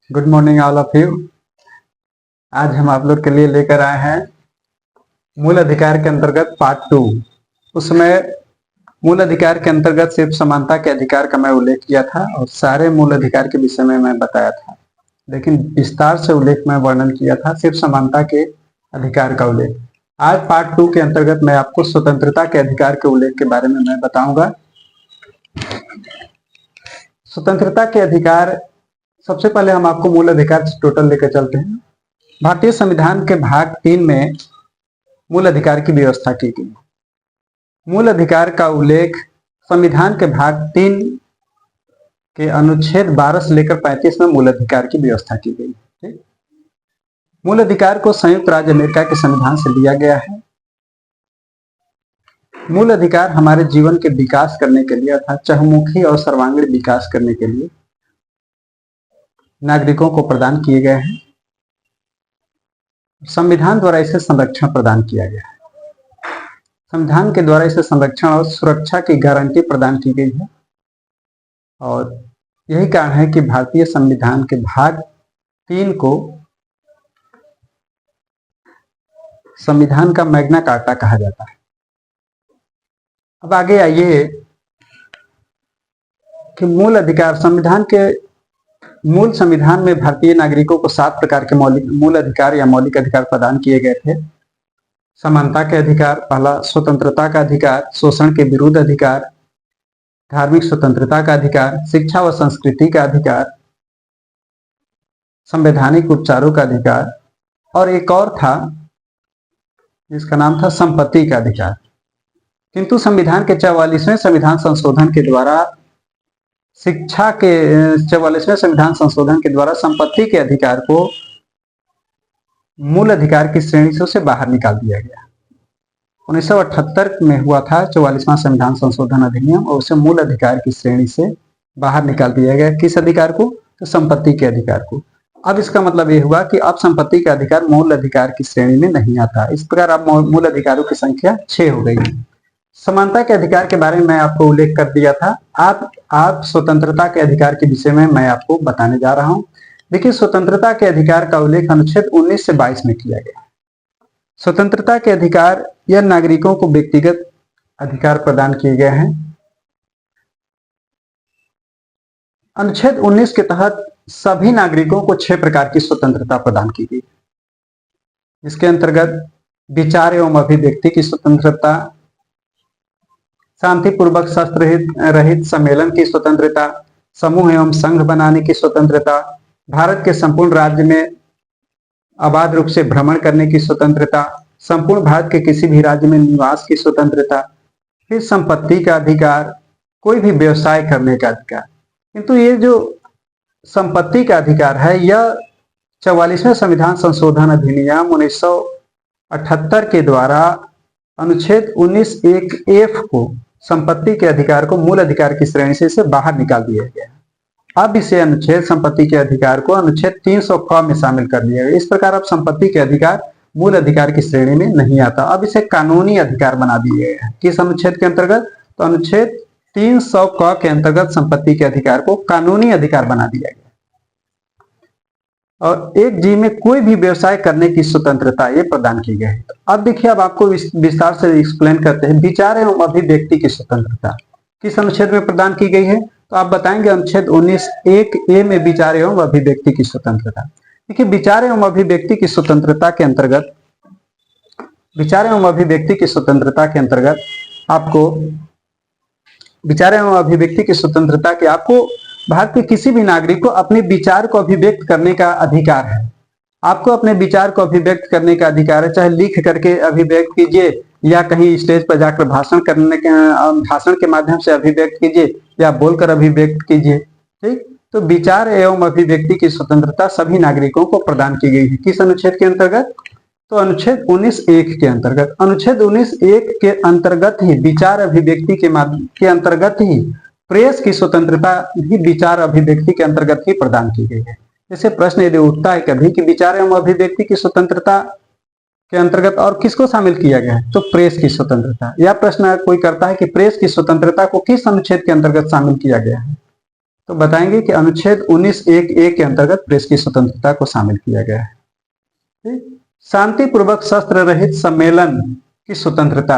Good morning all of you. आज हम आप लोग के लिए लेकर आए हैं मूल अधिकार के अंतर्गत पार्ट 2। उसमें मूल अधिकार के अंतर्गत सिर्फ समानता के अधिकार का मैं उल्लेख किया था और सारे मूल अधिकार के विषय में मैं बताया था, लेकिन विस्तार से उल्लेख में वर्णन किया था सिर्फ समानता के अधिकार का उल्लेख। आज पार्ट 2 के अंतर्गत मैं आपको स्वतंत्रता के अधिकार के उल्लेख के बारे में मैं बताऊंगा। स्वतंत्रता के अधिकार, सबसे पहले हम आपको मूल अधिकार टोटल लेकर चलते हैं। भारतीय संविधान के भाग 3 में मूल अधिकार की व्यवस्था की गई। मूल अधिकार का उल्लेख संविधान के भाग 3 के अनुच्छेद 12 से लेकर 35 में मूल अधिकार की व्यवस्था की गई। ठीक? मूल अधिकार को संयुक्त राज्य अमेरिका के संविधान से लिया गया है। मूल अधिकार हमारे जीवन के विकास करने के लिए अर्थात चहुमुखी और सर्वांगीण विकास करने के लिए नागरिकों को प्रदान किए गए हैं। संविधान द्वारा इसे संरक्षण प्रदान किया गया है। संविधान के द्वारा इसे संरक्षण और सुरक्षा की गारंटी प्रदान की गई है और यही कारण है कि भारतीय संविधान के भाग 3 को संविधान का मैग्ना कार्टा कहा जाता है। अब आगे आइए कि मूल अधिकार, मूल संविधान में भारतीय नागरिकों को 7 प्रकार के मूल अधिकार या मौलिक अधिकार प्रदान किए गए थे। समानता के अधिकार, पहला स्वतंत्रता का अधिकार, शोषण के विरुद्ध अधिकार, धार्मिक स्वतंत्रता का अधिकार, शिक्षा व संस्कृति का अधिकार, संवैधानिक उपचारों का अधिकार और एक और था जिसका नाम था संपत्ति का अधिकार। किंतु संविधान के 44वें संविधान संशोधन के द्वारा संपत्ति के अधिकार को मूल अधिकार की श्रेणी से उसे बाहर निकाल दिया गया। 1978 में हुआ था 44वां संविधान संशोधन अधिनियम और उसे मूल अधिकार की श्रेणी से बाहर निकाल दिया गया। किस अधिकार को? तो संपत्ति के अधिकार को। अब इसका मतलब ये हुआ कि अब संपत्ति का अधिकार मूल अधिकार की श्रेणी में नहीं आता। इस प्रकार अब मूल अधिकारों की संख्या 6 हो गई। समानता के अधिकार के बारे में मैं आपको उल्लेख कर दिया था। आप स्वतंत्रता के अधिकार के विषय में मैं आपको बताने जा रहा हूं। देखिए, स्वतंत्रता के अधिकार का उल्लेख अनुच्छेद 19 से 22 में किया गया। स्वतंत्रता के अधिकार यह नागरिकों को व्यक्तिगत अधिकार प्रदान किए गए हैं। अनुच्छेद 19 के तहत सभी नागरिकों को 6 प्रकार की स्वतंत्रता प्रदान की गई, जिसके अंतर्गत विचार एवं अभिव्यक्ति की स्वतंत्रता, शांतिपूर्वक शस्त्र रहित सम्मेलन की स्वतंत्रता, समूह एवं संघ बनाने की स्वतंत्रता, भारत के संपूर्ण राज्य में अबाध रूप से भ्रमण करने की स्वतंत्रता, संपूर्ण भारत के किसी भी राज्य में निवास की स्वतंत्रता, फिर संपत्ति का अधिकार, कोई भी व्यवसाय करने का अधिकार। किंतु ये जो संपत्ति का अधिकार है यह 44वें संविधान संशोधन अधिनियम 1978 के द्वारा अनुच्छेद 19(1)(f) को संपत्ति के अधिकार को मूल अधिकार की श्रेणी से इसे बाहर निकाल दिया गया। अब इसे अनुच्छेद संपत्ति के अधिकार को अनुच्छेद 300 क में शामिल कर लिया गया। इस प्रकार अब संपत्ति के अधिकार मूल अधिकार की श्रेणी में नहीं आता। अब इसे कानूनी अधिकार बना दिए गए हैं। किस अनुच्छेद के अंतर्गत? तो अनुच्छेद 300 क के अंतर्गत संपत्ति के अधिकार को कानूनी अधिकार बना दिया गया और एक जीव में कोई भी व्यवसाय करने की स्वतंत्रता ये प्रदान की गई है। अब देखिए, अब आपको विस्तार से एक्सप्लेन करते हैं। विचार एवं अभिव्यक्ति की स्वतंत्रता किस अनुच्छेद में प्रदान की गई है? तो आप बताएंगे अनुच्छेद 19(1)(a) में विचार एवं अभिव्यक्ति की स्वतंत्रता। देखिए, विचार एवं अभिव्यक्ति की स्वतंत्रता के अंतर्गत आपको भारत के किसी भी नागरिक को अपने विचार को अभिव्यक्त करने का अधिकार है। आपको अपने विचार को अभिव्यक्त करने का अधिकार है, चाहे लिख करके अभिव्यक्त कीजिए या कहीं स्टेज पर जाकर भाषण के माध्यम से अभिव्यक्त कीजिए या बोलकर अभिव्यक्त कीजिए। ठीक, तो विचार एवं अभिव्यक्ति की स्वतंत्रता सभी नागरिकों को प्रदान की गई है। किस अनुच्छेद के अंतर्गत? तो अनुच्छेद 19(1) के अंतर्गत। अनुच्छेद 19(1) के अंतर्गत ही विचार अभिव्यक्ति के अंतर्गत ही प्रेस की स्वतंत्रता भी विचार अभिव्यक्ति के अंतर्गत ही प्रदान की गई है। जैसे प्रश्न यदि उठता है कभी कि विचार एवं अभिव्यक्ति की स्वतंत्रता के अंतर्गत और किसको शामिल किया गया है? तो प्रेस की स्वतंत्रता। यह प्रश्न कोई करता है कि प्रेस की स्वतंत्रता को किस अनुच्छेद के अंतर्गत शामिल किया गया है? तो बताएंगे कि अनुच्छेद 19(1)(a) के अंतर्गत प्रेस की स्वतंत्रता को शामिल किया गया है। शांतिपूर्वक शस्त्र रहित सम्मेलन की स्वतंत्रता।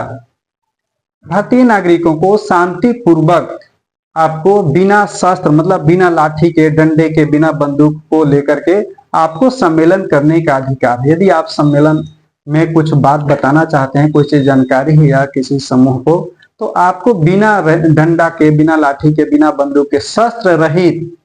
भारतीय नागरिकों को शांतिपूर्वक आपको बिना शस्त्र मतलब बिना लाठी के, डंडे के, बिना बंदूक को लेकर के आपको सम्मेलन करने का अधिकार है। यदि आप सम्मेलन में कुछ बात बताना चाहते हैं, कोई चीज जानकारी है या किसी समूह को, तो आपको बिना डंडा के, बिना लाठी के, बिना बंदूक के, शस्त्र रहित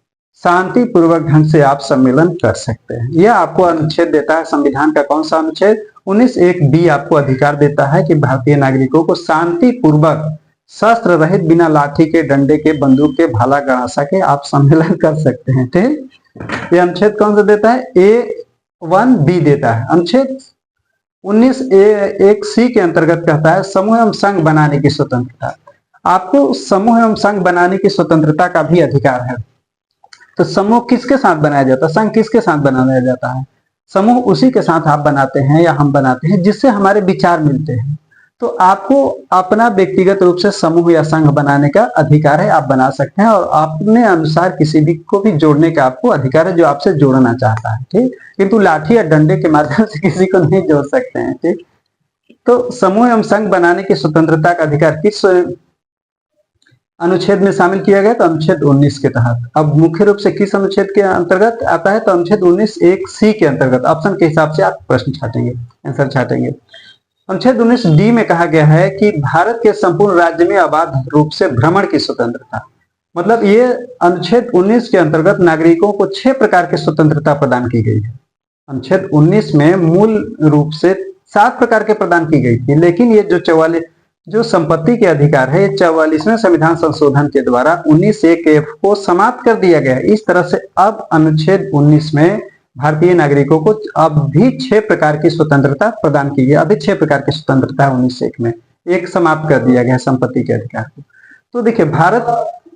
शांतिपूर्वक ढंग से आप सम्मेलन कर सकते हैं। यह आपको अनुच्छेद देता है, संविधान का कौन सा अनुच्छेद? 19(1)(b) आपको अधिकार देता है कि भारतीय नागरिकों को शांतिपूर्वक शस्त्र रहित, बिना लाठी के, डंडे के, बंदूक के, भाला गड़ासा के आप सम्मेलन कर सकते हैं। ठीक, ये अनुच्छेद कौन सा देता है? A1B देता है। अनुच्छेद 19(1)(c) के अंतर्गत कहता है समूह एवं संघ बनाने की स्वतंत्रता। आपको समूह एवं संघ बनाने की स्वतंत्रता का भी अधिकार है। तो समूह किसके साथ बनाया जाता है? संघ किसके साथ बनाया जाता है? समूह उसी के साथ आप बनाते हैं या हम बनाते हैं जिससे हमारे विचार मिलते हैं। तो आपको अपना व्यक्तिगत रूप से समूह या संघ बनाने का अधिकार है, आप बना सकते हैं, और अपने अनुसार किसी भी को भी जोड़ने का आपको अधिकार है जो आपसे जोड़ना चाहता है। ठीक, किंतु लाठी या डंडे के माध्यम से किसी को नहीं जोड़ सकते हैं। ठीक, तो समूह एवं संघ बनाने की स्वतंत्रता का अधिकार किस अनुच्छेद में शामिल किया गया? तो अनुच्छेद 19 के तहत। अब मुख्य रूप से किस अनुच्छेद के अंतर्गत आता है? तो अनुच्छेद 19(1)(c) के अंतर्गत। ऑप्शन के हिसाब से आप प्रश्न छाटेंगे, आंसर छाटेंगे। अनुच्छेद 19(d) में कहा गया है कि भारत के संपूर्ण राज्य में अबाध रूप से भ्रमण की स्वतंत्रता। मतलब ये अनुच्छेद 19 के अंतर्गत नागरिकों को 6 प्रकार की स्वतंत्रता प्रदान की गई है। अनुच्छेद 19 में मूल रूप से 7 प्रकार के प्रदान की गई थी, लेकिन ये जो संपत्ति के अधिकार है, 44वें संविधान संशोधन के द्वारा 19(1)(f) को समाप्त कर दिया गया है। इस तरह से अब अनुच्छेद 19 में भारतीय नागरिकों को अब भी 6 प्रकार की स्वतंत्रता प्रदान की गई। अभी 6 प्रकार की स्वतंत्रता है 19(1) में, एक समाप्त कर दिया गया संपत्ति के अधिकार को। तो देखिए, भारत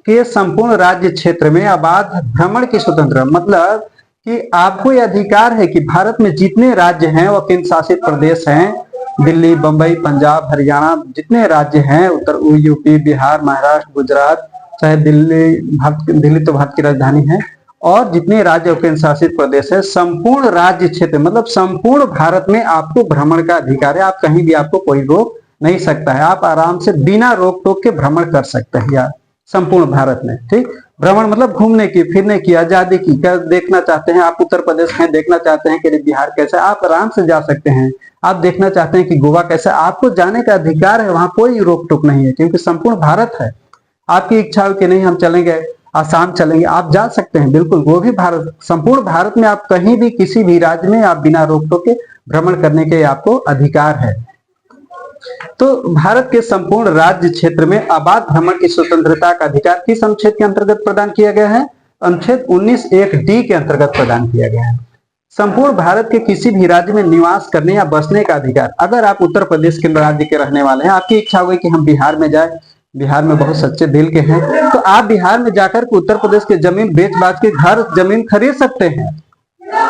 के संपूर्ण राज्य क्षेत्र में अबाध भ्रमण की स्वतंत्रता, मतलब कि आपको यह अधिकार है कि भारत में जितने राज्य हैं व केंद्र शासित प्रदेश हैं, दिल्ली, बंबई, पंजाब, हरियाणा, जितने राज्य हैं, उत्तर यूपी, बिहार, महाराष्ट्र, गुजरात, चाहे दिल्ली तो भारत की राजधानी है, और जितने राज्य और केंद्र शासित प्रदेश है, संपूर्ण राज्य क्षेत्र मतलब संपूर्ण भारत में आपको भ्रमण का अधिकार है। आप कहीं भी, आपको कोई रोक नहीं सकता है। आप आराम से बिना रोक टोक के भ्रमण कर सकते हैं यार संपूर्ण भारत में। ठीक, भ्रमण मतलब घूमने की, फिरने की, आजादी की। देखना चाहते हैं आप उत्तर प्रदेश में, देखना चाहते हैं कि बिहार कैसा, आप आराम से जा सकते हैं। आप देखना चाहते हैं कि गोवा कैसा, आपको जाने का अधिकार है, वहां कोई रोक टोक नहीं है, क्योंकि संपूर्ण भारत है। आपकी इच्छा हो कि नहीं हम चलेंगे, आसाम चलेंगे, आप जा सकते हैं, बिल्कुल। वो भी भारत, संपूर्ण भारत में आप कहीं भी, किसी भी राज्य में आप बिना रोक टोक के भ्रमण करने के आपको अधिकार है। तो भारत के संपूर्ण राज्य क्षेत्र में अबाध भ्रमण की स्वतंत्रता का अधिकार किस अनुच्छेद के अंतर्गत प्रदान किया गया है? अनुच्छेद 19(1)(d) के अंतर्गत प्रदान किया गया है। संपूर्ण भारत के किसी भी राज्य में निवास करने या बसने का अधिकार। अगर आप उत्तर प्रदेश के राज्य के रहने वाले हैं, आपकी इच्छा हुई कि हम बिहार में जाए, बिहार में बहुत सच्चे दिल के हैं, तो आप बिहार में जाकर के उत्तर प्रदेश की जमीन बेच बाच के घर जमीन खरीद सकते हैं।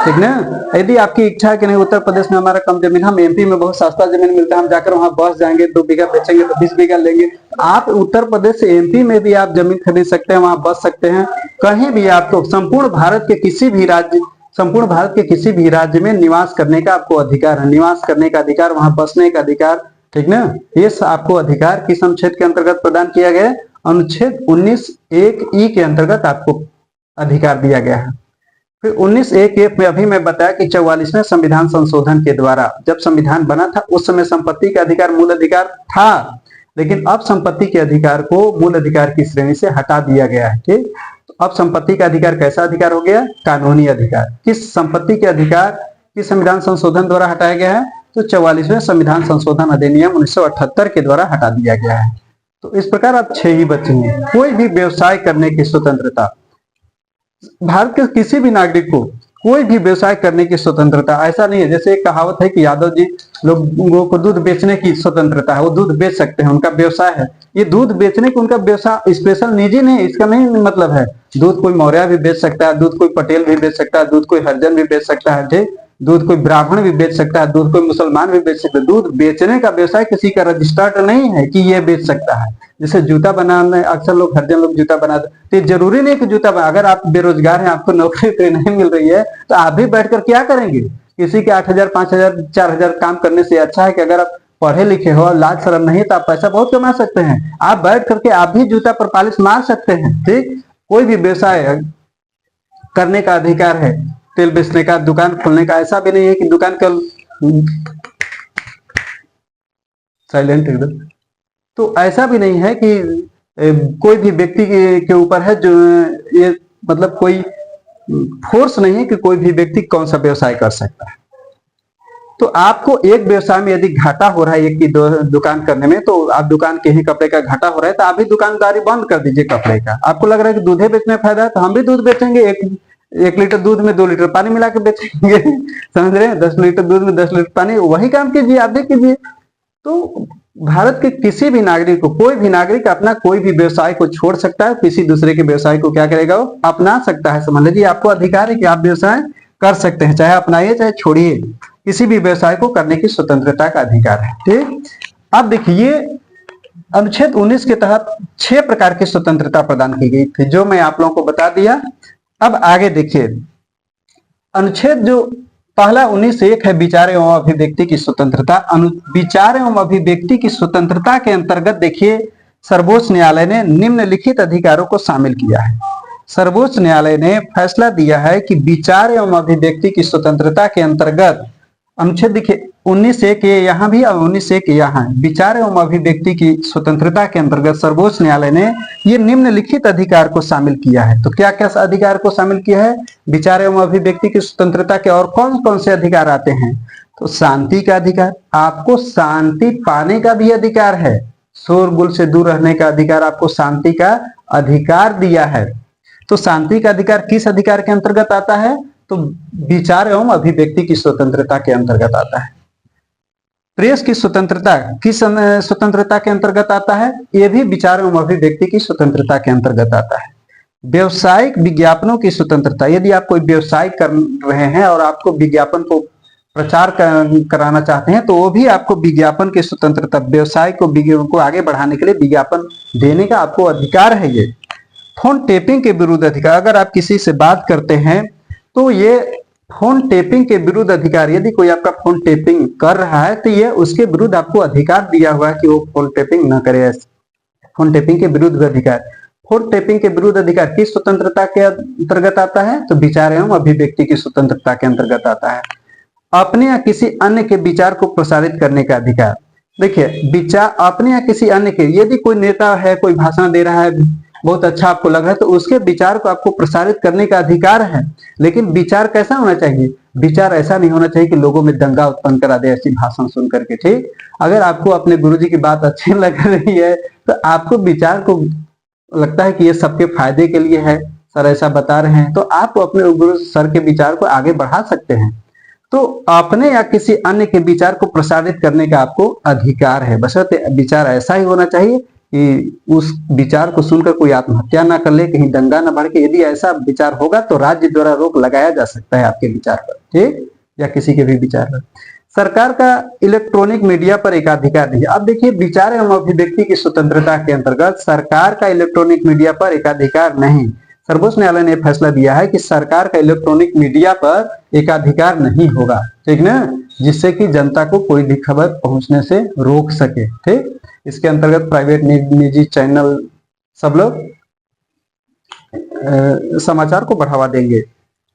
ठीक ना? यदि आपकी इच्छा है कि नहीं उत्तर प्रदेश में हमारा कम जमीन, हम एमपी में बहुत सस्ता जमीन मिलता है, हम जाकर वहां बस जाएंगे, 2 बीघा बेचेंगे तो 20 बीघा लेंगे। आप उत्तर प्रदेश से एमपी में भी आप जमीन खरीद सकते हैं, वहां बस सकते हैं। कहीं भी आपको संपूर्ण भारत के किसी भी राज्य में निवास करने का आपको अधिकार है। निवास करने का अधिकार, वहां बसने का अधिकार। ठीक ना? ये आपको अधिकार किस अनुच्छेद के अंतर्गत प्रदान किया गया है? अनुच्छेद 19(1)(e) के अंतर्गत आपको अधिकार दिया गया है। फिर 19(1)(f) में अभी मैं बताया कि 44वें संविधान संशोधन के द्वारा जब संविधान बना था, उस समय संपत्ति का अधिकार मूल अधिकार था, लेकिन अब संपत्ति के अधिकार को मूल अधिकार की श्रेणी से हटा दिया गया है। ठीक, तो अब संपत्ति का अधिकार कैसा अधिकार हो गया? कानूनी अधिकार। किस संपत्ति के अधिकार किस संविधान संशोधन द्वारा हटाया गया है? तो 44वें संविधान संशोधन अधिनियम 1978 के द्वारा हटा दिया गया है। तो इस प्रकार अब 6 ही बचे हैं। कोई भी व्यवसाय करने की स्वतंत्रता, भारत के किसी भी नागरिक को कोई भी व्यवसाय करने की स्वतंत्रता। ऐसा नहीं है, जैसे एक कहावत है कि यादव जी लोगों को दूध बेचने की स्वतंत्रता है, वो दूध बेच सकते हैं, उनका व्यवसाय है। ये दूध बेचने का उनका व्यवसाय स्पेशल निजी नहीं, इसका नहीं मतलब है। दूध कोई मौर्य भी बेच सकता है, दूध कोई पटेल भी बेच सकता है, दूध कोई हरिजन भी बेच सकता है, ठीक, दूध कोई ब्राह्मण भी बेच सकता है, दूध कोई मुसलमान भी बेच सकता है। दूध बेचने का व्यवसाय किसी का रजिस्टर्ड नहीं है कि ये बेच सकता है, जैसे जूता बनाने अक्सर लोग हर जन लोग जूता बनाते, तो ये जरूरी नहीं कि जूता बना, अगर आप बेरोजगार हैं, आपको नौकरी तो नहीं मिल रही है, तो आप भी बैठकर क्या करेंगे? किसी के 8,000 5,000 4,000 काम करने से अच्छा है कि अगर आप पढ़े लिखे हो और लाज शर्म नहीं है तो आप पैसा बहुत कमा सकते हैं। आप बैठ करके आप भी जूता पर पॉलिश मार सकते हैं। ठीक, कोई भी व्यवसाय करने का अधिकार है, तेल बेचने का, दुकान खोलने का। ऐसा भी नहीं है कि दुकान कल साइलेंट एकदम, तो ऐसा भी नहीं है कि कोई भी व्यक्ति के ऊपर है जो ये मतलब कोई फोर्स नहीं है कि कोई भी व्यक्ति कौन सा व्यवसाय कर सकता है। तो आपको एक व्यवसाय में यदि घाटा हो रहा है एक की दुकान करने में, तो आप दुकान के ही कपड़े का घाटा हो रहा है तो आप भी दुकानदारी बंद कर दीजिए कपड़े का। आपको लग रहा है कि दूध बेचने में फायदा है तो हम भी दूध बेचेंगे, एक लीटर दूध में 2 लीटर पानी मिला के बेचेंगे समझ रहे हैं? 10 लीटर दूध में 10 लीटर पानी, वही काम कीजिए, आप भी कीजिए। तो भारत के किसी भी नागरिक को, कोई भी नागरिक अपना कोई भी व्यवसाय को छोड़ सकता है, किसी दूसरे के व्यवसाय को क्या करेगा, वो अपना सकता है। समझ लीजिए, आपको अधिकार है कि आप व्यवसाय कर सकते हैं, चाहे अपनाइए चाहे छोड़िए, किसी भी व्यवसाय को करने की स्वतंत्रता का अधिकार है। ठीक, अब देखिए अनुच्छेद 19 के तहत 6 प्रकार की स्वतंत्रता प्रदान की गई थी, जो मैं आप लोगों को बता दिया। अब आगे देखिए, अनुच्छेद जो पहला 19(1) है विचार एवं अभिव्यक्ति की स्वतंत्रता। विचार एवं अभिव्यक्ति की स्वतंत्रता के अंतर्गत देखिए सर्वोच्च न्यायालय ने निम्नलिखित अधिकारों को शामिल किया है। सर्वोच्च न्यायालय ने फैसला दिया है कि विचार एवं अभिव्यक्ति की स्वतंत्रता के अंतर्गत अनुच्छेद देखिए 19(1) यहाँ भी और 19(1) यहाँ, विचार एवं अभिव्यक्ति की स्वतंत्रता के अंतर्गत सर्वोच्च न्यायालय ने ये निम्नलिखित अधिकार को शामिल किया है। तो क्या क्या अधिकार को शामिल किया है विचार एवं अभिव्यक्ति की स्वतंत्रता के? और कौन कौन से अधिकार आते हैं? तो शांति का अधिकार, आपको शांति पाने का भी अधिकार है, शोरगुल से दूर रहने का अधिकार, आपको शांति का अधिकार दिया है। तो शांति का अधिकार किस अधिकार के अंतर्गत आता है? तो विचार एवं अभिव्यक्ति की स्वतंत्रता के अंतर्गत आता है। प्रेस की स्वतंत्रता किस स्वतंत्रता के अंतर्गत आता है? यह भी विचार एवं अभिव्यक्ति की स्वतंत्रता के अंतर्गत आता है। व्यवसायिक विज्ञापनों की स्वतंत्रता, यदि आप कोई व्यवसाय कर रहे हैं और आपको विज्ञापन को प्रचार कराना चाहते हैं तो वो भी आपको विज्ञापन की स्वतंत्रता, व्यवसाय को आगे बढ़ाने के लिए विज्ञापन देने का आपको अधिकार है। ये फोन टेपिंग के विरुद्ध अधिकार, अगर आप किसी से बात करते हैं तो ये फोन टेपिंग के विरुद्ध अधिकार, यदि कोई आपका फोन टेपिंग कर रहा है तो ये उसके विरुद्ध आपको अधिकार दिया हुआ है कि वो फोन टेपिंग न करे। फोन टेपिंग के विरुद्ध अधिकार, फोन टेपिंग के विरुद्ध अधिकार किस स्वतंत्रता के अंतर्गत आता है? तो विचार एवं अभिव्यक्ति की स्वतंत्रता के अंतर्गत आता है। अपने या किसी अन्य के विचार को प्रसारित करने का अधिकार, देखिए विचार अपने या किसी अन्य के, यदि कोई नेता है, कोई भाषण दे रहा है, बहुत अच्छा आपको लग रहा है तो उसके विचार को आपको प्रसारित करने का अधिकार है। लेकिन विचार कैसा होना चाहिए? विचार ऐसा नहीं होना चाहिए कि लोगों में दंगा उत्पन्न करा दे ऐसी भाषण सुन करके। ठीक, अगर आपको अपने गुरुजी की बात अच्छी लग रही है तो आपको विचार को लगता है कि ये सबके फायदे के लिए है, सर ऐसा बता रहे हैं, तो आप अपने गुरु सर के विचार को आगे बढ़ा सकते हैं। तो अपने या किसी अन्य के विचार को प्रसारित करने का आपको अधिकार है, बशर्ते विचार ऐसा ही होना चाहिए कि उस विचार को सुनकर कोई आत्महत्या ना कर ले, कहीं दंगा ना भड़के। यदि ऐसा विचार होगा तो राज्य द्वारा रोक लगाया जा सकता है आपके विचार पर, ठीक, या किसी के भी विचार पर। सरकार का इलेक्ट्रॉनिक मीडिया पर एकाधिकार नहीं। अब देखिए विचार एवं अभिव्यक्ति की स्वतंत्रता के अंतर्गत सरकार का इलेक्ट्रॉनिक मीडिया पर एकाधिकार नहीं। सर्वोच्च न्यायालय ने फैसला दिया है कि सरकार का इलेक्ट्रॉनिक मीडिया पर एकाधिकार नहीं होगा, ठीक ना, जिससे कि जनता को कोई भी खबर पहुंचने से रोक सके। ठीक, इसके अंतर्गत प्राइवेट निजी चैनल सब लोग समाचार को बढ़ावा देंगे।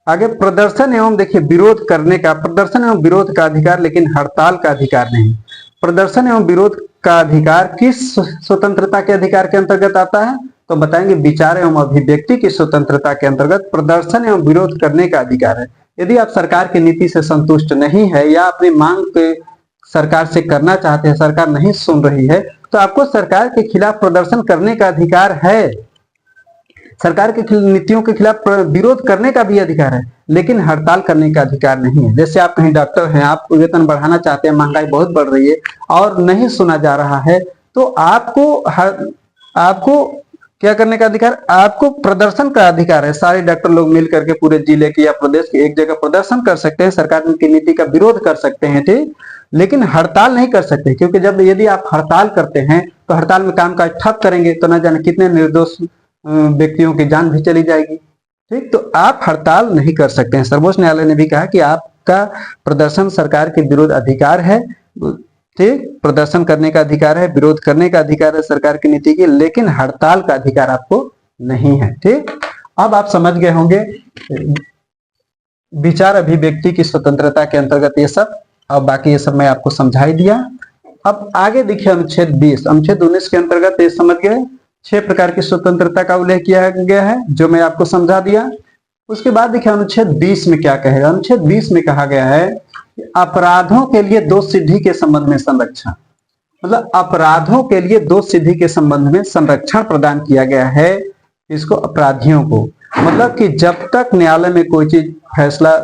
आगे प्रदर्शन एवं देखिए विरोध करने का, प्रदर्शन एवं विरोध का अधिकार, लेकिन हड़ताल का अधिकार नहीं। प्रदर्शन एवं विरोध का अधिकार किस स्वतंत्रता के अधिकार के अंतर्गत आता है? तो बताएंगे विचार एवं अभिव्यक्ति की स्वतंत्रता के अंतर्गत प्रदर्शन एवं विरोध करने का अधिकार है। यदि आप सरकार की नीति से संतुष्ट नहीं है या अपनी मांग के सरकार से करना चाहते हैं, सरकार नहीं सुन रही है, तो आपको सरकार के खिलाफ प्रदर्शन करने का अधिकार है। सरकार की नीतियों के खिलाफ विरोध करने का भी अधिकार है, लेकिन हड़ताल करने का अधिकार नहीं है। जैसे आप कहीं डॉक्टर हैं, आप वेतन बढ़ाना चाहते हैं, महंगाई बहुत बढ़ रही है और नहीं सुना जा रहा है, तो आपको क्या करने का अधिकार? आपको प्रदर्शन का अधिकार है। सारे डॉक्टर लोग मिल करके पूरे जिले के या प्रदेश के एक जगह प्रदर्शन कर सकते हैं, सरकार की नीति का विरोध कर सकते हैं, ठीक, लेकिन हड़ताल नहीं कर सकते, क्योंकि यदि आप हड़ताल करते हैं तो हड़ताल में काम काज ठप करेंगे तो न जाने कितने निर्दोष व्यक्तियों की जान भी चली जाएगी। ठीक, तो आप हड़ताल नहीं कर सकते हैं। सर्वोच्च न्यायालय ने भी कहा कि आपका प्रदर्शन सरकार के विरुद्ध अधिकार है। ठीक, प्रदर्शन करने का अधिकार है, विरोध करने का अधिकार है सरकार की नीति की, लेकिन हड़ताल का अधिकार आपको नहीं है। ठीक, अब आप समझ गए होंगे विचार अभिव्यक्ति की स्वतंत्रता के अंतर्गत ये सब। अब बाकी ये सब मैं आपको समझा ही दिया। अब आगे देखिए अनुच्छेद 20, अनुच्छेद 19 के अंतर्गत ये समझ गए 6 प्रकार की स्वतंत्रता का उल्लेख किया गया है, जो मैं आपको समझा दिया। उसके बाद देखिए अनुच्छेद 20 में क्या कहेगा। अनुच्छेद 20 में कहा गया है कि अपराधों के लिए दोष सिद्धि के संबंध में संरक्षण, मतलब अपराधों के लिए दोष सिद्धि के संबंध में संरक्षण प्रदान किया गया है इसको अपराधियों को। मतलब कि जब तक न्यायालय में कोई चीज फैसला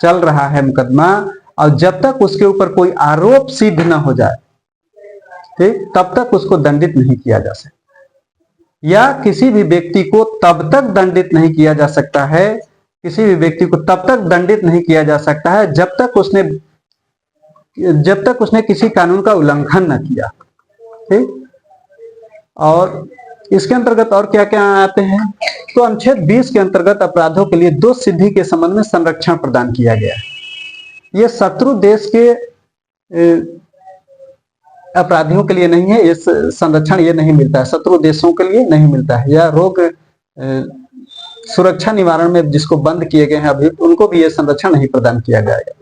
चल रहा है मुकदमा, और जब तक उसके ऊपर कोई आरोप सिद्ध न हो जाए, ठीक, तब तक उसको दंडित नहीं किया जा सकता, या किसी भी व्यक्ति को तब तक दंडित नहीं किया जा सकता है, किसी भी व्यक्ति को तब तक दंडित नहीं किया जा सकता है जब तक उसने किसी कानून का उल्लंघन न किया। ठीक, और इसके अंतर्गत और क्या क्या आते हैं, तो अनुच्छेद 20 के अंतर्गत अपराधों के लिए दोष सिद्धि के संबंध में संरक्षण प्रदान किया गया है। ये शत्रु देश के अपराधियों के लिए नहीं है, इस संरक्षण ये नहीं मिलता है, शत्रु देशों के लिए नहीं मिलता है, या रोग सुरक्षा निवारण में जिसको बंद किए गए हैं अभी, उनको भी ये संरक्षण नहीं प्रदान किया जाएगा।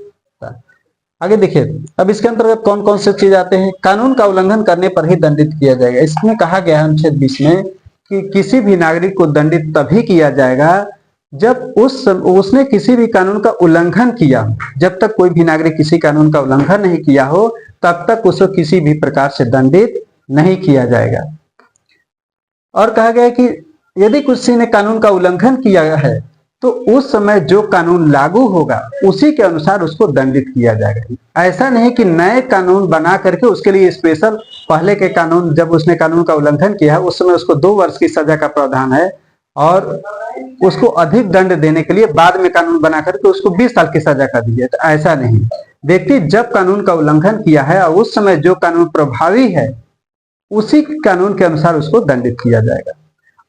आगे देखिए, अब इसके अंतर्गत कौन कौन से चीज आते हैं। कानून का उल्लंघन करने पर ही दंडित किया जाएगा। इसमें कहा गया है अनुच्छेद 20 में कि किसी भी नागरिक को दंडित तभी किया जाएगा जब उसने किसी भी कानून का उल्लंघन किया हो। जब तक कोई भी नागरिक किसी कानून का उल्लंघन नहीं किया हो, तब तक उसको किसी भी प्रकार से दंडित नहीं किया जाएगा। और कहा गया है कि यदि किसी ने कानून का उल्लंघन किया है तो उस समय जो कानून लागू होगा उसी के अनुसार उसको दंडित किया जाएगा। ऐसा नहीं कि नए कानून बना करके उसके लिए स्पेशल पहले के कानून, जब उसने कानून का उल्लंघन किया है उस समय उसको 2 वर्ष की सजा का प्रावधान है, और उसको अधिक दंड देने के लिए बाद में कानून बना करके उसको 20 साल की सजा का दिया। तो ऐसा नहीं, व्यक्ति जब कानून का उल्लंघन किया है और उस समय जो कानून प्रभावी है उसी कानून के अनुसार उसको दंडित किया जाएगा।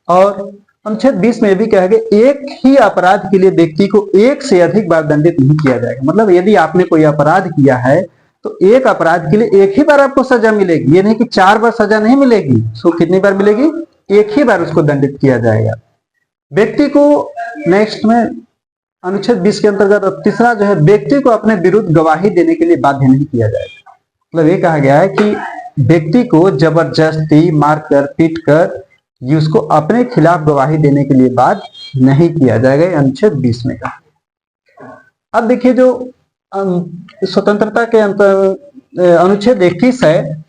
और अनुच्छेद 20 में भी कहा गया एक ही अपराध के लिए व्यक्ति को 1 से अधिक बार दंडित नहीं किया जाएगा। मतलब यदि आपने कोई अपराध किया है तो एक अपराध के लिए 1 ही बार आपको सजा मिलेगी, ये नहीं कि 4 बार सजा नहीं मिलेगी। उसको कितनी बार मिलेगी? 1 ही बार उसको दंडित किया जाएगा। व्यक्ति को नेक्स्ट में अनुच्छेद 20 के अंतर्गत तीसरा जो है, व्यक्ति को अपने विरुद्ध गवाही देने के लिए बाध्य नहीं किया जाएगा। मतलब ये कहा गया है कि व्यक्ति को जबरदस्ती मारकर पीट कर उसको अपने खिलाफ गवाही देने के लिए बाध्य नहीं किया जाएगा, अनुच्छेद 20 में कहा। अब देखिए जो स्वतंत्रता के अनुच्छेद 21 है,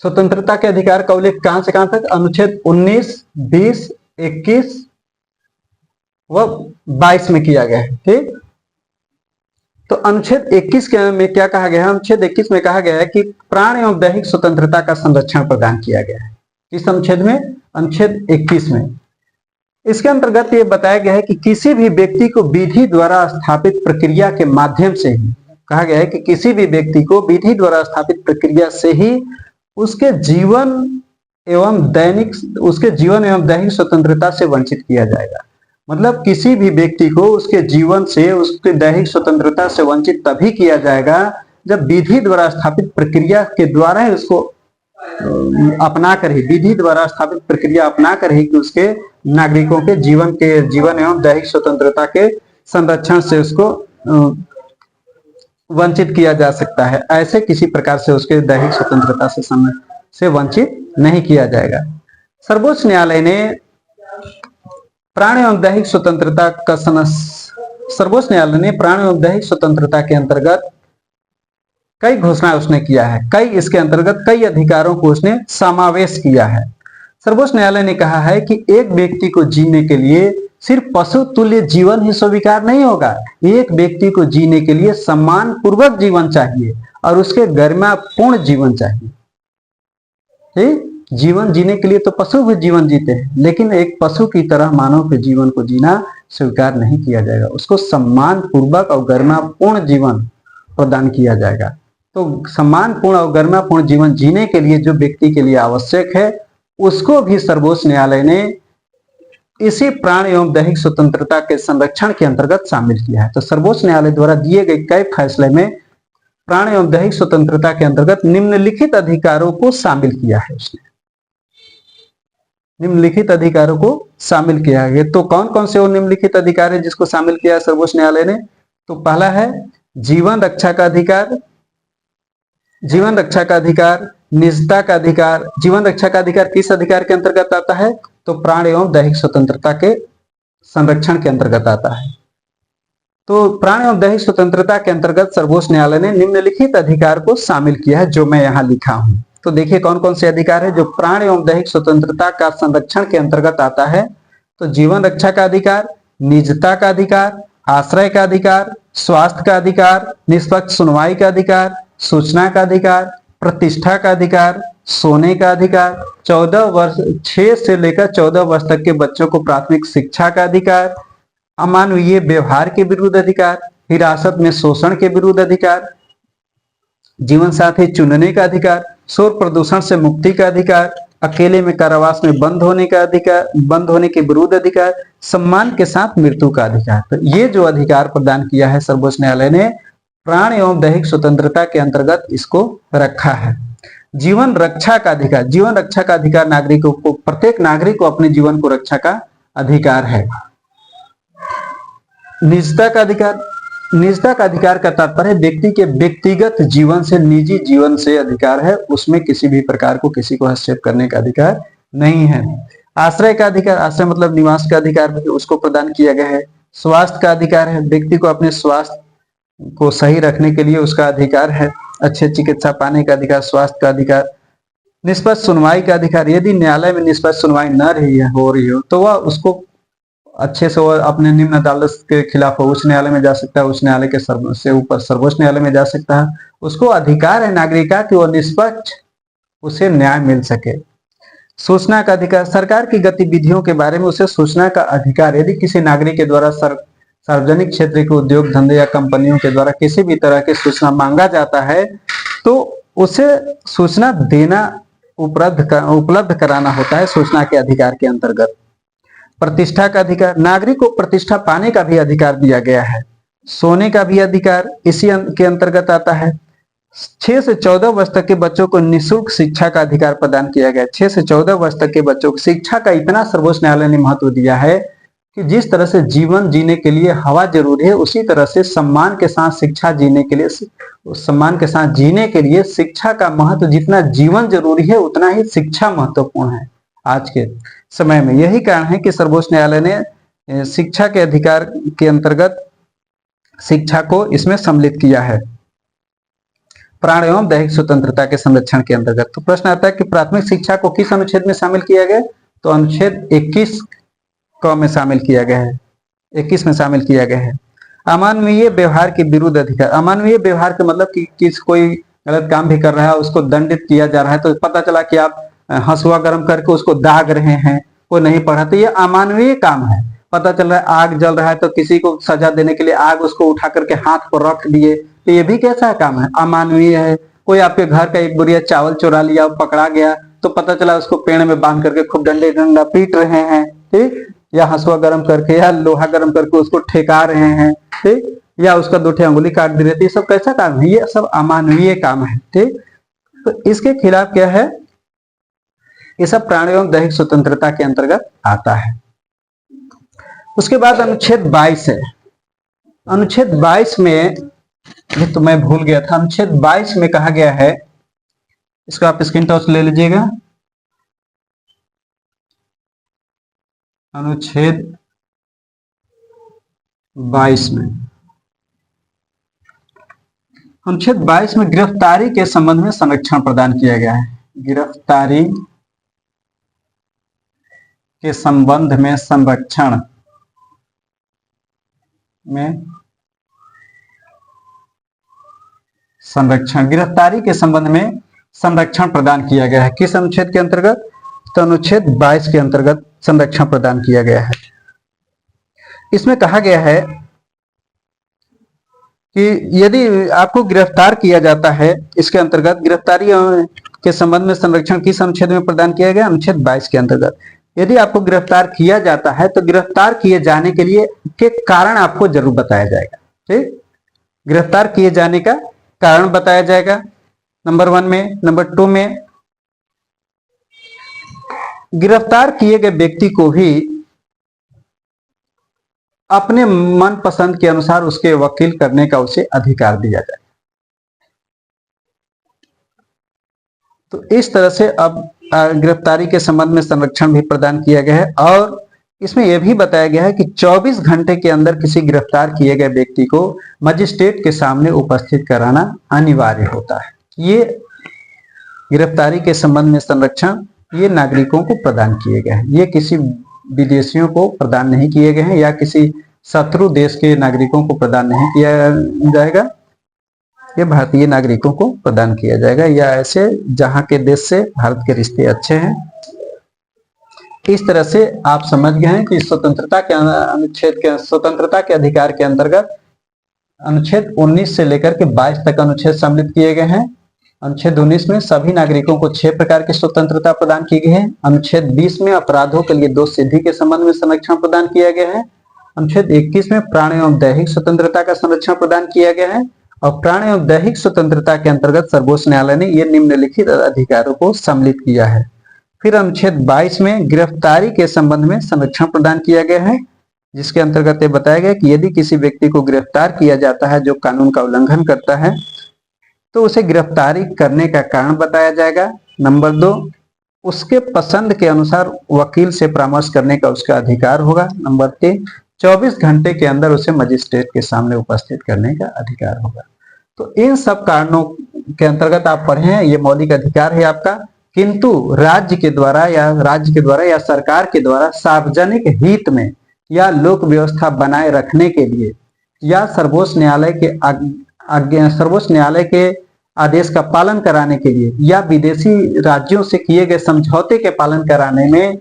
स्वतंत्रता के अधिकार का उल्लेख कहां से कहां तक? अनुच्छेद 19, 20, 21 व 22 में किया गया है। ठीक, तो अनुच्छेद 21 में क्या कहा गया है? अनुच्छेद 21 में कहा गया है कि प्राण एवं दैहिक स्वतंत्रता का संरक्षण प्रदान किया गया है। इस अनुच्छेद में, अनुच्छेद 21 में, इसके अंतर्गत ये बताया गया है कि किसी भी व्यक्ति को विधि द्वारा स्थापित प्रक्रिया के माध्यम से ही, कहा गया है कि किसी भी व्यक्ति को विधि द्वारा स्थापित प्रक्रिया से ही उसके जीवन एवं दैहिक स्वतंत्रता से वंचित किया जाएगा। मतलब किसी भी व्यक्ति को उसके जीवन से, उसके दैहिक स्वतंत्रता से वंचित तभी किया जाएगा जब विधि द्वारा स्थापित प्रक्रिया के द्वारा ही उसको अपना कर ही, विधि द्वारा स्थापित प्रक्रिया अपना कर ही कि उसके नागरिकों के जीवन एवं दैहिक स्वतंत्रता के संरक्षण से उसको वंचित किया जा सकता है। ऐसे किसी प्रकार से उसके दैहिक स्वतंत्रता से वंचित नहीं किया जाएगा। सर्वोच्च न्यायालय ने प्राण एवं दैहिक स्वतंत्रता का सर्वोच्च न्यायालय ने प्राण एवं दैहिक स्वतंत्रता के अंतर्गत कई घोषणाएं उसने किया है, इसके अंतर्गत कई अधिकारों को उसने समावेश किया है। सर्वोच्च न्यायालय ने कहा है कि एक व्यक्ति को जीने के लिए सिर्फ पशु तुल्य जीवन ही स्वीकार नहीं होगा, एक व्यक्ति को जीने के लिए सम्मान पूर्वक जीवन चाहिए और उसके गरिमापूर्ण जीवन चाहिए। ठीक, जीवन जीने के लिए तो पशु भी जीवन जीते हैं, लेकिन एक पशु की तरह मानव के जीवन को जीना स्वीकार नहीं किया जाएगा। उसको सम्मान पूर्वक और गरिमापूर्ण जीवन प्रदान किया जाएगा। तो सम्मानपूर्ण और गरिमापूर्ण जीवन जीने के लिए जो व्यक्ति के लिए आवश्यक है, उसको भी सर्वोच्च न्यायालय ने इसी प्राण एवं दैहिक स्वतंत्रता के संरक्षण के अंतर्गत शामिल किया है। तो सर्वोच्च न्यायालय द्वारा दिए गए कई फैसले में प्राण एवं दैहिक स्वतंत्रता के अंतर्गत निम्नलिखित अधिकारों को शामिल किया है। उसने निम्नलिखित अधिकारों को शामिल किया है। तो कौन कौन से वो निम्नलिखित अधिकार है जिसको शामिल किया है सर्वोच्च न्यायालय ने? तो पहला है जीवन रक्षा का अधिकार, जीवन रक्षा का अधिकार, निजता का अधिकार। जीवन रक्षा का अधिकार किस अधिकार के अंतर्गत आता है? तो प्राण एवं दैहिक स्वतंत्रता के संरक्षण के अंतर्गत आता है। तो प्राण एवं दैहिक स्वतंत्रता के अंतर्गत सर्वोच्च न्यायालय ने निम्नलिखित अधिकार को शामिल किया है, जो मैं यहाँ लिखा हूं। तो देखिए कौन कौन से अधिकार है जो प्राण एवं दैहिक स्वतंत्रता का संरक्षण के अंतर्गत आता है। तो जीवन रक्षा का अधिकार, निजता का अधिकार, आश्रय का अधिकार, स्वास्थ्य का अधिकार, निष्पक्ष सुनवाई का अधिकार, सूचना का अधिकार, प्रतिष्ठा का अधिकार, सोने का अधिकार, 14 वर्ष 6 से लेकर 14 वर्ष तक के बच्चों को प्राथमिक शिक्षा का अधिकार, अमानवीय व्यवहार के विरुद्ध अधिकार, हिरासत में शोषण के विरुद्ध अधिकार, जीवन साथी चुनने का अधिकार, शोर प्रदूषण से मुक्ति का अधिकार, अकेले में कारावास में बंद होने का अधिकार, बंद होने के विरुद्ध अधिकार, सम्मान के साथ मृत्यु का अधिकार। तो ये जो अधिकार प्रदान किया है सर्वोच्च न्यायालय ने प्राण एवं दैहिक स्वतंत्रता के अंतर्गत इसको रखा है। जीवन रक्षा का अधिकार, जीवन रक्षा का अधिकार नागरिकों को, प्रत्येक नागरिक को अपने जीवन को रक्षा का अधिकार है। निजता का अधिकार, निजता का अधिकार का तात्पर्य व्यक्ति के व्यक्तिगत जीवन से, निजी जीवन से अधिकार है, उसमें किसी भी प्रकार को किसी को हस्तक्षेप करने का अधिकार नहीं है। आश्रय का अधिकार, आश्रय मतलब निवास का अधिकार भी उसको प्रदान किया गया है। स्वास्थ्य का अधिकार है, व्यक्ति को अपने स्वास्थ्य को सही रखने के लिए उसका अधिकार है, अच्छे चिकित्सा पाने का अधिकार, स्वास्थ्य का अधिकार। निष्पक्ष सुनवाई का अधिकार, यदि न्यायालय में निष्पक्ष सुनवाई न रही है, हो रही हो, तो वह उसको अच्छे से वह अपने निम्न अदालत के खिलाफ उच्च न्यायालय में जा सकता है, उच्च न्यायालय के से ऊपर सर्वोच्च न्यायालय में जा सकता है। उसको अधिकार है नागरिक का कि वह निष्पक्ष उसे न्याय मिल सके। सूचना का अधिकार, सरकार की गतिविधियों के बारे में उसे सूचना का अधिकार, यदि किसी नागरिक के द्वारा सार्वजनिक क्षेत्र के उद्योग धंधे या कंपनियों के द्वारा किसी भी तरह की सूचना मांगा जाता है तो उसे सूचना देना उपलब्ध कराना होता है सूचना के अधिकार के अंतर्गत। प्रतिष्ठा का अधिकार, नागरिक को प्रतिष्ठा पाने का भी अधिकार दिया गया है। सोने का भी अधिकार इसी के अंतर्गत आता है। 6 से 14 वर्ष तक के बच्चों को निःशुल्क शिक्षा का अधिकार प्रदान किया गया है। 6 से 14 वर्ष तक के बच्चों को शिक्षा का इतना सर्वोच्च न्यायालय ने महत्व दिया है कि जिस तरह से जीवन जीने के लिए हवा जरूरी है, उसी तरह से सम्मान के साथ शिक्षा जीने के लिए, सम्मान के साथ जीने के लिए शिक्षा का महत्व, जितना जीवन जरूरी है उतना ही शिक्षा महत्वपूर्ण है आज के समय में। यही कारण है कि सर्वोच्च न्यायालय ने शिक्षा के अधिकार के अंतर्गत शिक्षा को इसमें सम्मिलित किया है प्राण एवं दैहिक स्वतंत्रता के संरक्षण के अंतर्गत। तो प्रश्न आता है कि प्राथमिक शिक्षा को किस अनुच्छेद में शामिल किया गया? तो अनुच्छेद 21 में शामिल किया गया है, 21 में शामिल किया गया है। अमानवीय व्यवहार के विरुद्ध अधिकार, अमानवीय व्यवहार का मतलब कि कोई गलत काम भी कर रहा है उसको दंडित किया जा रहा है, तो पता चला कि आप हंसुआ गर्म करके उसको दाग रहे हैं, वो नहीं पढ़ा, तो ये अमानवीय काम है। पता चल रहा है आग जल रहा है तो किसी को सजा देने के लिए आग उसको उठा करके हाथ पर रख दिए, तो ये भी कैसा काम है? अमानवीय है। कोई आपके घर का एक बुरिया चावल चुरा लिया, पकड़ा गया, तो पता चला उसको पेड़ में बांध करके खूब डंडा पीट रहे हैं, ठीक, या हंसुआ गर्म करके या लोहा गर्म करके उसको ठेका रहे हैं, ठीक, या उसका 2 अंगुली काट दे रहे थे, ये सब कैसा काम है? ये सब अमानवीय काम है, ठीक। तो इसके खिलाफ क्या है? ये सब प्राण एवं दैहिक स्वतंत्रता के अंतर्गत आता है। उसके बाद अनुच्छेद 22 है। अनुच्छेद 22 में, ये तो मैं भूल गया था, अनुच्छेद 22 में कहा गया है, इसको आप स्क्रीन टॉच ले लीजिएगा। अनुच्छेद 22 में, अनुच्छेद 22 में गिरफ्तारी के संबंध में संरक्षण प्रदान किया गया है। गिरफ्तारी के संबंध में संरक्षण गिरफ्तारी के संबंध में संरक्षण प्रदान किया गया है। किस अनुच्छेद के अंतर्गत? तो अनुच्छेद 22 के अंतर्गत संरक्षण प्रदान किया गया है। इसमें कहा गया है कि यदि आपको गिरफ्तार किया जाता है, इसके अंतर्गत गिरफ्तारी के संबंध में संरक्षण किस अनुच्छेद में प्रदान किया गया? अनुच्छेद 22 के अंतर्गत। यदि आपको गिरफ्तार किया जाता है तो गिरफ्तार किए जाने के लिए के कारण आपको जरूर बताया जाएगा। ठीक, गिरफ्तार किए जाने का कारण बताया जाएगा नंबर 1 में। नंबर 2 में गिरफ्तार किए गए व्यक्ति को भी अपने मन पसंद के अनुसार उसके वकील करने का उसे अधिकार दिया जाए। तो इस तरह से अब गिरफ्तारी के संबंध में संरक्षण भी प्रदान किया गया है। और इसमें यह भी बताया गया है कि 24 घंटे के अंदर किसी गिरफ्तार किए गए व्यक्ति को मजिस्ट्रेट के सामने उपस्थित कराना अनिवार्य होता है। ये गिरफ्तारी के संबंध में संरक्षण ये नागरिकों को प्रदान किए गए हैं। ये किसी विदेशियों को प्रदान नहीं किए गए हैं या किसी शत्रु देश के नागरिकों को प्रदान नहीं किया जाएगा। ये भारतीय नागरिकों को प्रदान किया जाएगा या ऐसे जहां के देश से भारत के रिश्ते अच्छे हैं। इस तरह से आप समझ गए हैं कि स्वतंत्रता के अनुच्छेद के स्वतंत्रता के अधिकार के अंतर्गत अनुच्छेद 19 से लेकर के 22 तक अनुच्छेद सम्मिलित किए गए हैं। अनुच्छेद 19 में सभी नागरिकों को 6 प्रकार की स्वतंत्रता प्रदान की गई है। अनुच्छेद 20 में अपराधों के लिए दोष सिद्धि के संबंध में संरक्षण प्रदान किया गया है। अनुच्छेद 21 में प्राण एवं दैहिक स्वतंत्रता का संरक्षण प्रदान किया गया है। और प्राण एवं दैहिक स्वतंत्रता के अंतर्गत सर्वोच्च न्यायालय ने ये निम्नलिखित अधिकारों को सम्मिलित किया है। फिर अनुच्छेद 22 में गिरफ्तारी के संबंध में संरक्षण प्रदान किया गया है, जिसके अंतर्गत ये बताया गया कि यदि किसी व्यक्ति को गिरफ्तार किया जाता है जो कानून का उल्लंघन करता है तो उसे गिरफ्तारी करने का कारण बताया जाएगा। नंबर 2, उसके पसंद के अनुसार वकील से परामर्श करने का उसका अधिकार होगा। नंबर 3, 24 घंटे के अंदर उसे मजिस्ट्रेट के सामने उपस्थित करने का अधिकार होगा। तो इन सब कारणों के अंतर्गत आप पढ़े हैं, ये मौलिक अधिकार है आपका। किंतु राज्य के द्वारा या सरकार के द्वारा सार्वजनिक हित में या लोक व्यवस्था बनाए रखने के लिए या सर्वोच्च न्यायालय के आदेश का पालन कराने के लिए या विदेशी राज्यों से किए गए समझौते के पालन कराने में,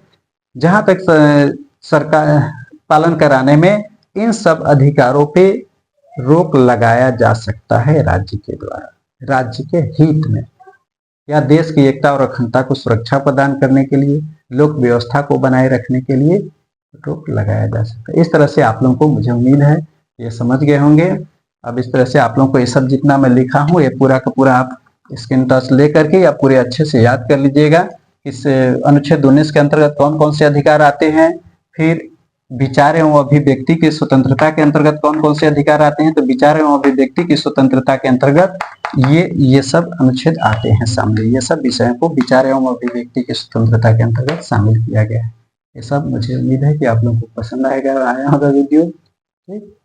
जहां तक सरकार पालन कराने में, इन सब अधिकारों पे रोक लगाया जा सकता है राज्य के द्वारा, राज्य के हित में या देश की एकता और अखंडता को सुरक्षा प्रदान करने के लिए, लोक व्यवस्था को बनाए रखने के लिए रोक लगाया जा सकता है। इस तरह से आप लोगों को, मुझे उम्मीद है ये समझ गए होंगे। अब इस तरह से आप लोगों को ये सब जितना मैं लिखा हूँ ये पूरा का पूरा आप स्क्रीन टच लेकर के या पूरे अच्छे से याद कर लीजिएगा। इस अनुच्छेद 19 के अंतर्गत कौन कौन से अधिकार आते हैं, फिर विचार एवं अभिव्यक्ति की स्वतंत्रता के अंतर्गत कौन कौन से अधिकार आते हैं। तो विचार एवं अभिव्यक्ति की स्वतंत्रता के अंतर्गत ये सब अनुच्छेद आते हैं सामने। ये सब विषयों को विचार एवं अभिव्यक्ति की स्वतंत्रता के अंतर्गत शामिल किया गया है। ये सब मुझे उम्मीद है कि आप लोगों को पसंद आया होगा वीडियो। ठीक।